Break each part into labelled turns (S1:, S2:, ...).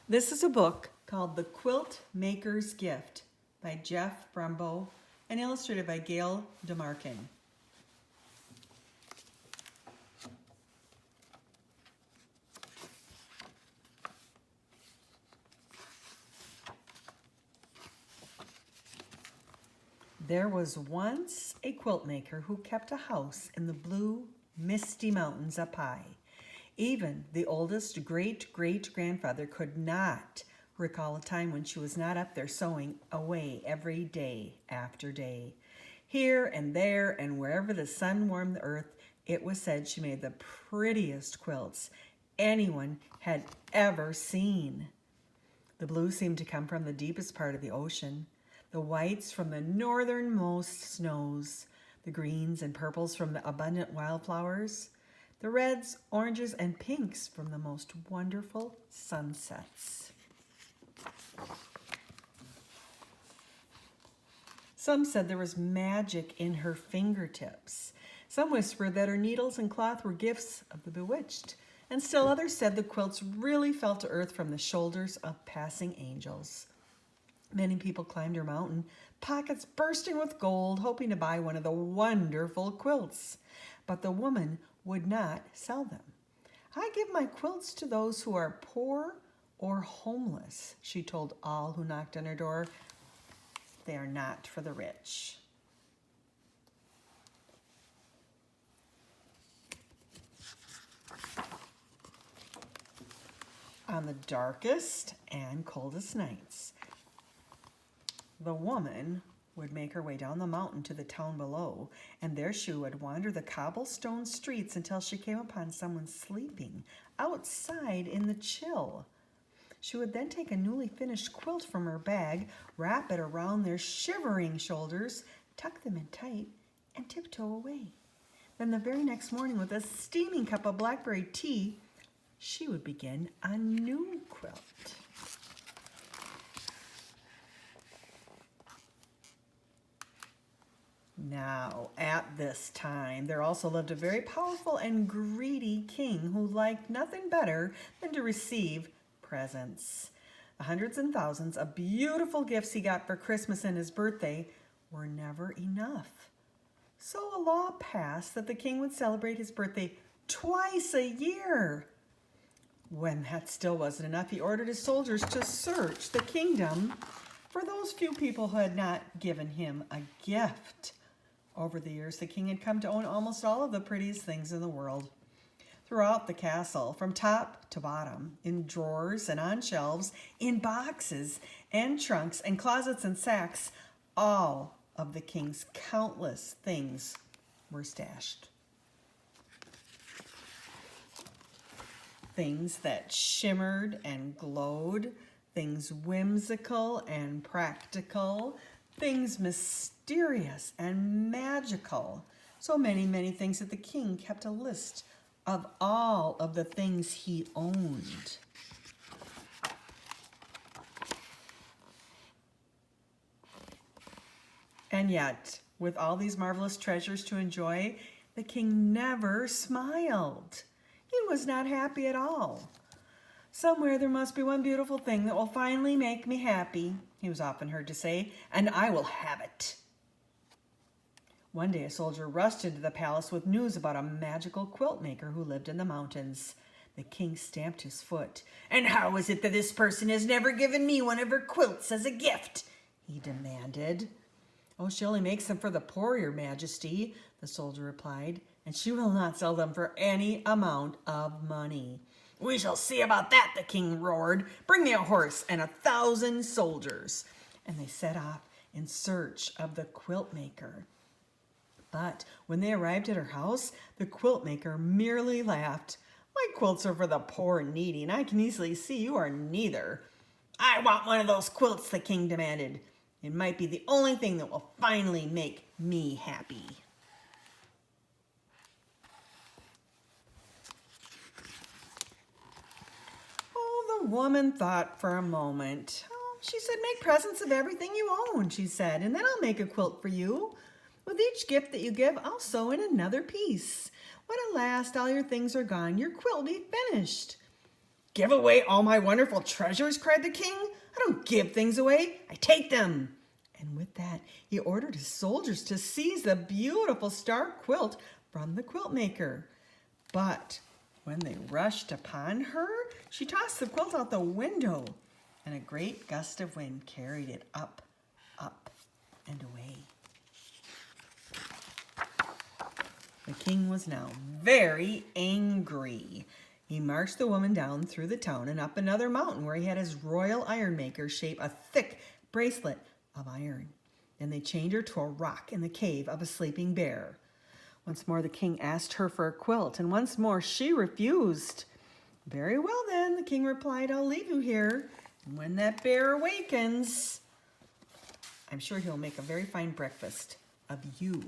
S1: This is a book called The Quilt Maker's Gift by Jeff Brumbo and illustrated by Gail DeMarkin. There was once a quilt maker who kept a house in the blue, misty mountains up high. Even the oldest great-great-grandfather could not recall a time when she was not up there sewing away every day after day. Here and there and wherever the sun warmed the earth, it was said she made the prettiest quilts anyone had ever seen. The blue seemed to come from the deepest part of the ocean, the whites from the northernmost snows, the greens and purples from the abundant wildflowers, the reds, oranges, and pinks from the most wonderful sunsets. Some said there was magic in her fingertips. Some whispered that her needles and cloth were gifts of the bewitched, and still others said the quilts really fell to earth from the shoulders of passing angels. Many people climbed her mountain, pockets bursting with gold, hoping to buy one of the wonderful quilts. But the woman would not sell them. "I give my quilts to those who are poor or homeless," she told all who knocked on her door. "They are not for the rich." On the darkest and coldest nights, the woman would make her way down the mountain to the town below, and there she would wander the cobblestone streets until she came upon someone sleeping outside in the chill. She would then take a newly finished quilt from her bag, wrap it around their shivering shoulders, tuck them in tight, and tiptoe away. Then the very next morning, with a steaming cup of blackberry tea, she would begin a new quilt. Now, at this time, there also lived a very powerful and greedy king who liked nothing better than to receive presents. The hundreds and thousands of beautiful gifts he got for Christmas and his birthday were never enough. So a law passed that the king would celebrate his birthday twice a year. When that still wasn't enough, he ordered his soldiers to search the kingdom for those few people who had not given him a gift. Over the years, the king had come to own almost all of the prettiest things in the world. Throughout the castle, from top to bottom, in drawers and on shelves, in boxes and trunks and closets and sacks, all of the king's countless things were stashed. Things that shimmered and glowed, things whimsical and practical, things mysterious and magical. So many, many things that the king kept a list of all of the things he owned. And yet, with all these marvelous treasures to enjoy, the king never smiled. He was not happy at all. "Somewhere there must be one beautiful thing that will finally make me happy," he was often heard to say, "and I will have it." One day a soldier rushed into the palace with news about a magical quilt maker who lived in the mountains. The king stamped his foot. "And how is it that this person has never given me one of her quilts as a gift?" he demanded. "Oh, she only makes them for the poor, your majesty," the soldier replied, "and she will not sell them for any amount of money." "We shall see about that," the king roared. "Bring me a horse and 1,000 soldiers." And they set off in search of the quilt maker. But when they arrived at her house, the quilt maker merely laughed. "My quilts are for the poor and needy, and I can easily see you are neither." "I want one of those quilts," the king demanded. "It might be the only thing that will finally make me happy." Oh, the woman thought for a moment. She said, "Make presents of everything you own," she said, "and then I'll make a quilt for you. With each gift that you give, I'll sew in another piece. When at last all your things are gone, your quilt will be finished." Give away all my wonderful treasures, cried the king. I don't give things away, I take them. And with that, he ordered his soldiers to seize the beautiful star quilt from the quilt maker. But when they rushed upon her, she tossed the quilt out the window, and a great gust of wind carried it up, up, and away. The king was now very angry. He marched the woman down through the town and up another mountain where he had his royal iron maker shape a thick bracelet of iron. Then they chained her to a rock in the cave of a sleeping bear. Once more the king asked her for a quilt, and once more she refused. Very well then, the king replied, I'll leave you here. And when that bear awakens, I'm sure he'll make a very fine breakfast of you.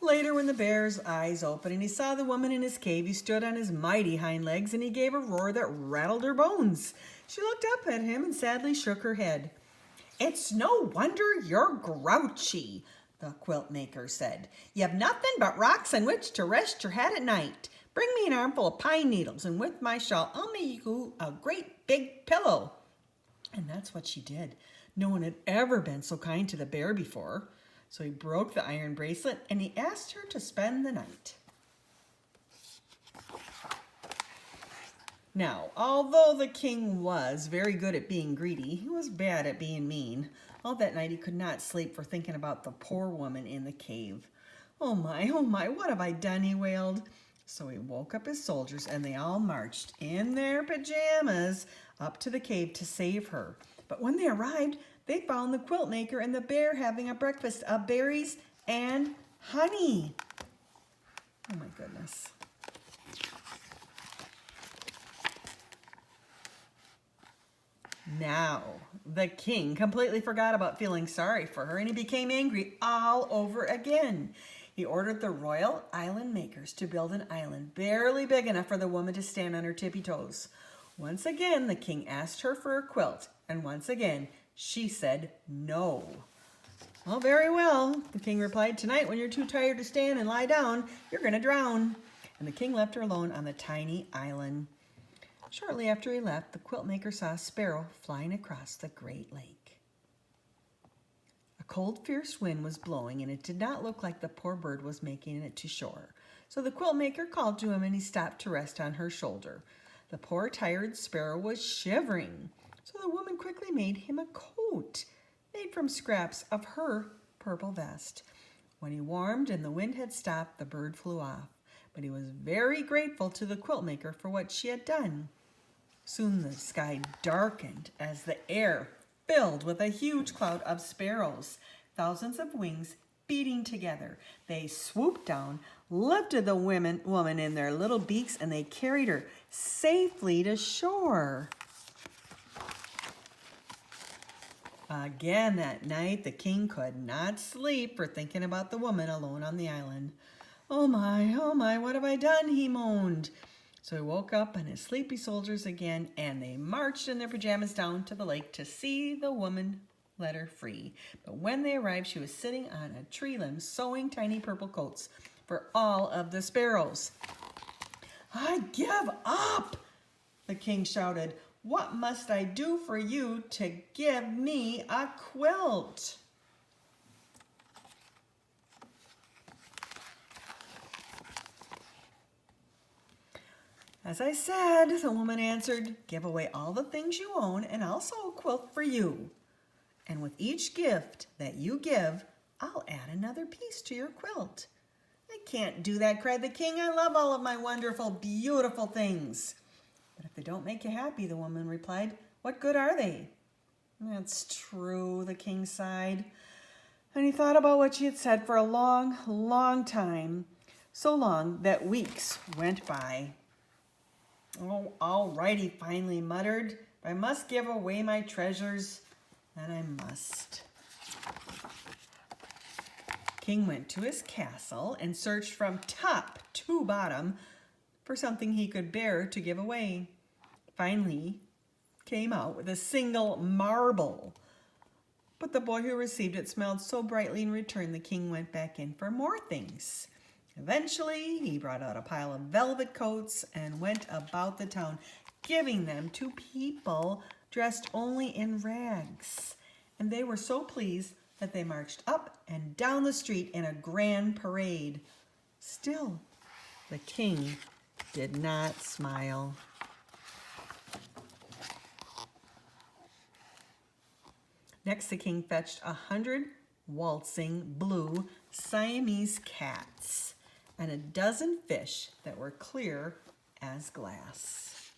S1: Later, when the bear's eyes opened and he saw the woman in his cave, he stood on his mighty hind legs and he gave a roar that rattled her bones. She looked up at him and sadly shook her head. It's no wonder you're grouchy, the quilt maker said. You have nothing but rocks on which to rest your head at night. Bring me an armful of pine needles, and with my shawl I'll make you a great big pillow. And that's what she did. No one had ever been so kind to the bear before. So he broke the iron bracelet and he asked her to spend the night. Now, although the king was very good at being greedy, he was bad at being mean. All that night he could not sleep for thinking about the poor woman in the cave. Oh my, what have I done, he wailed. So he woke up his soldiers and they all marched in their pajamas up to the cave to save her. But when they arrived, they found the quilt maker and the bear having a breakfast of berries and honey. Oh my goodness. Now, the king completely forgot about feeling sorry for her and he became angry all over again. He ordered the royal island makers to build an island barely big enough for the woman to stand on her tippy toes. Once again, the king asked her for a quilt, and once again, she said no. Well, very well, the king replied. Tonight, when you're too tired to stand and lie down, you're going to drown. And the king left her alone on the tiny island. Shortly after he left, the quilt maker saw a sparrow flying across the great lake. A cold, fierce wind was blowing, and it did not look like the poor bird was making it to shore. So the quilt maker called to him, and he stopped to rest on her shoulder. The poor, tired sparrow was shivering. So the woman quickly made him a coat made from scraps of her purple vest. When he warmed and the wind had stopped, the bird flew off. But he was very grateful to the quilt maker for what she had done. Soon the sky darkened as the air filled with a huge cloud of sparrows, thousands of wings beating together. They swooped down, lifted the woman in their little beaks, and they carried her safely to shore. Again that night, the king could not sleep for thinking about the woman alone on the island. Oh my, what have I done?" he moaned. So he woke up on his sleepy soldiers again, and they marched in their pajamas down to the lake to see the woman let her free. But when they arrived, she was sitting on a tree limb sewing tiny purple coats for all of the sparrows. "I give up!" the king shouted. "What must I do for you to give me a quilt?" "As I said," the woman answered, "give away all the things you own and I'll sew a quilt for you. And with each gift that you give, I'll add another piece to your quilt." "I can't do that," cried the king. "I love all of my wonderful, beautiful things." "But if they don't make you happy," the woman replied, "what good are they?" "That's true," the king sighed. And he thought about what she had said for a long, long time. So long that weeks went by. "Oh, all right," he finally muttered. "If I must give away my treasures, then I must." King went to his castle and searched from top to bottom for something he could bear to give away. Finally, came out with a single marble. But the boy who received it smiled so brightly in return, the king went back in for more things. Eventually, he brought out a pile of velvet coats and went about the town, giving them to people dressed only in rags. And they were so pleased that they marched up and down the street in a grand parade. Still, the king did not smile. Next, the king fetched 100 waltzing blue Siamese cats and a dozen fish that were clear as glass.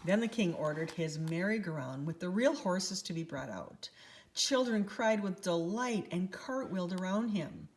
S1: Then the king ordered his merry-go-round with the real horses to be brought out. Children cried with delight and cartwheeled around him.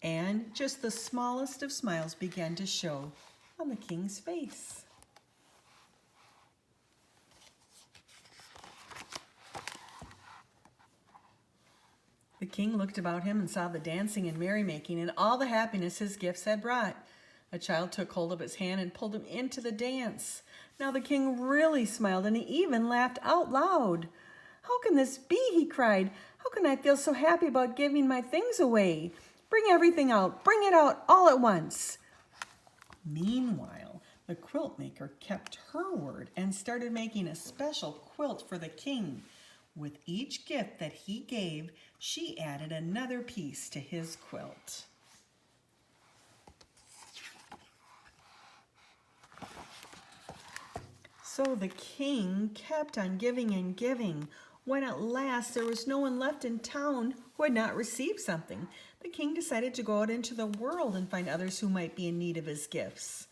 S1: And just the smallest of smiles began to show on the king's face. The king looked about him and saw the dancing and merrymaking and all the happiness his gifts had brought. A child took hold of his hand and pulled him into the dance. Now the king really smiled, and he even laughed out loud. "How can this be?" he cried. "How can I feel so happy about giving my things away? Bring everything out. Bring it out all at once." Meanwhile, the quilt maker kept her word and started making a special quilt for the king. With each gift that he gave, she added another piece to his quilt. So the king kept on giving and giving. When at last there was no one left in town who had not received something, the king decided to go out into the world and find others who might be in need of his gifts.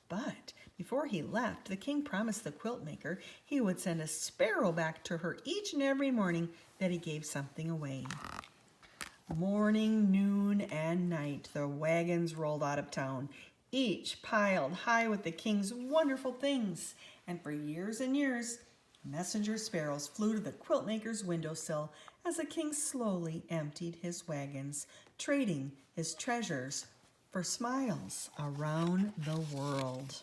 S1: But before he left, the king promised the quilt maker he would send a sparrow back to her each and every morning that he gave something away. Morning, noon, and night, the wagons rolled out of town, each piled high with the king's wonderful things. And for years and years, messenger sparrows flew to the quilt maker's windowsill as the king slowly emptied his wagons, trading his treasures for smiles around the world.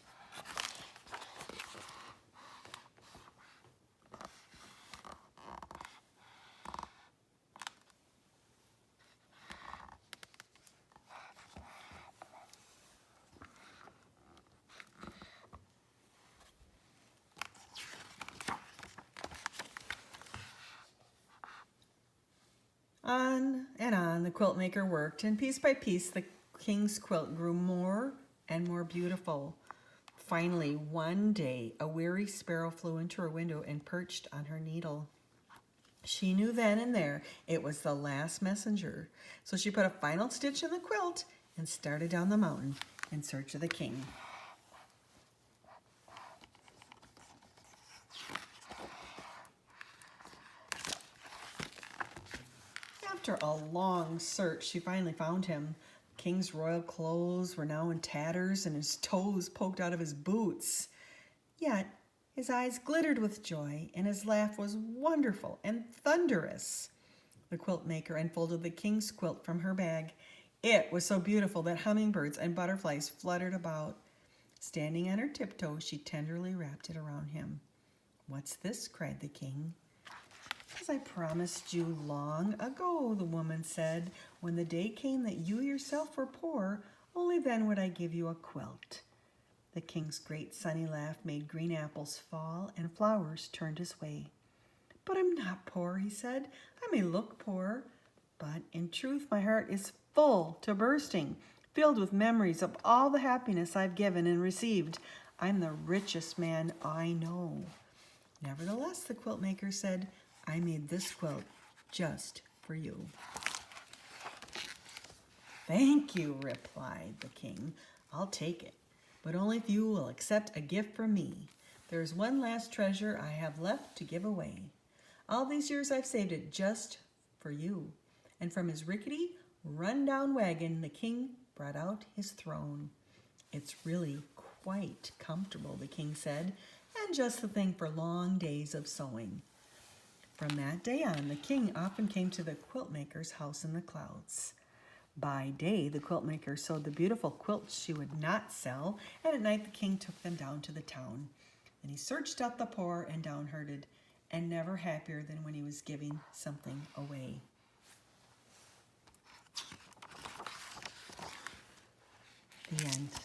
S1: On and on the quilt maker worked, and piece by piece the king's quilt grew more and more beautiful. Finally, one day, a weary sparrow flew into her window and perched on her needle. She knew then and there it was the last messenger, so she put a final stitch in the quilt and started down the mountain in search of the king. After a long search, she finally found him. The king's royal clothes were now in tatters and his toes poked out of his boots. Yet his eyes glittered with joy and his laugh was wonderful and thunderous. The quilt maker unfolded the king's quilt from her bag. It was so beautiful that hummingbirds and butterflies fluttered about. Standing on her tiptoes, she tenderly wrapped it around him. "What's this?" cried the king. "As I promised you long ago," the woman said. "When the day came that you yourself were poor, only then would I give you a quilt." The king's great sunny laugh made green apples fall and flowers turned his way. "But I'm not poor," he said. "I may look poor, but in truth my heart is full to bursting, filled with memories of all the happiness I've given and received. I'm the richest man I know." Nevertheless, the quilt maker said, "I made this quilt just for you." "Thank you," replied the king. "I'll take it, but only if you will accept a gift from me. There is one last treasure I have left to give away. All these years I've saved it just for you." And from his rickety, run-down wagon, the king brought out his throne. "It's really quite comfortable," the king said, "and just the thing for long days of sewing." From that day on, the king often came to the quilt maker's house in the clouds. By day, the quilt maker sewed the beautiful quilts she would not sell, and at night the king took them down to the town. Then he searched out the poor and downhearted, and never happier than when he was giving something away. The end.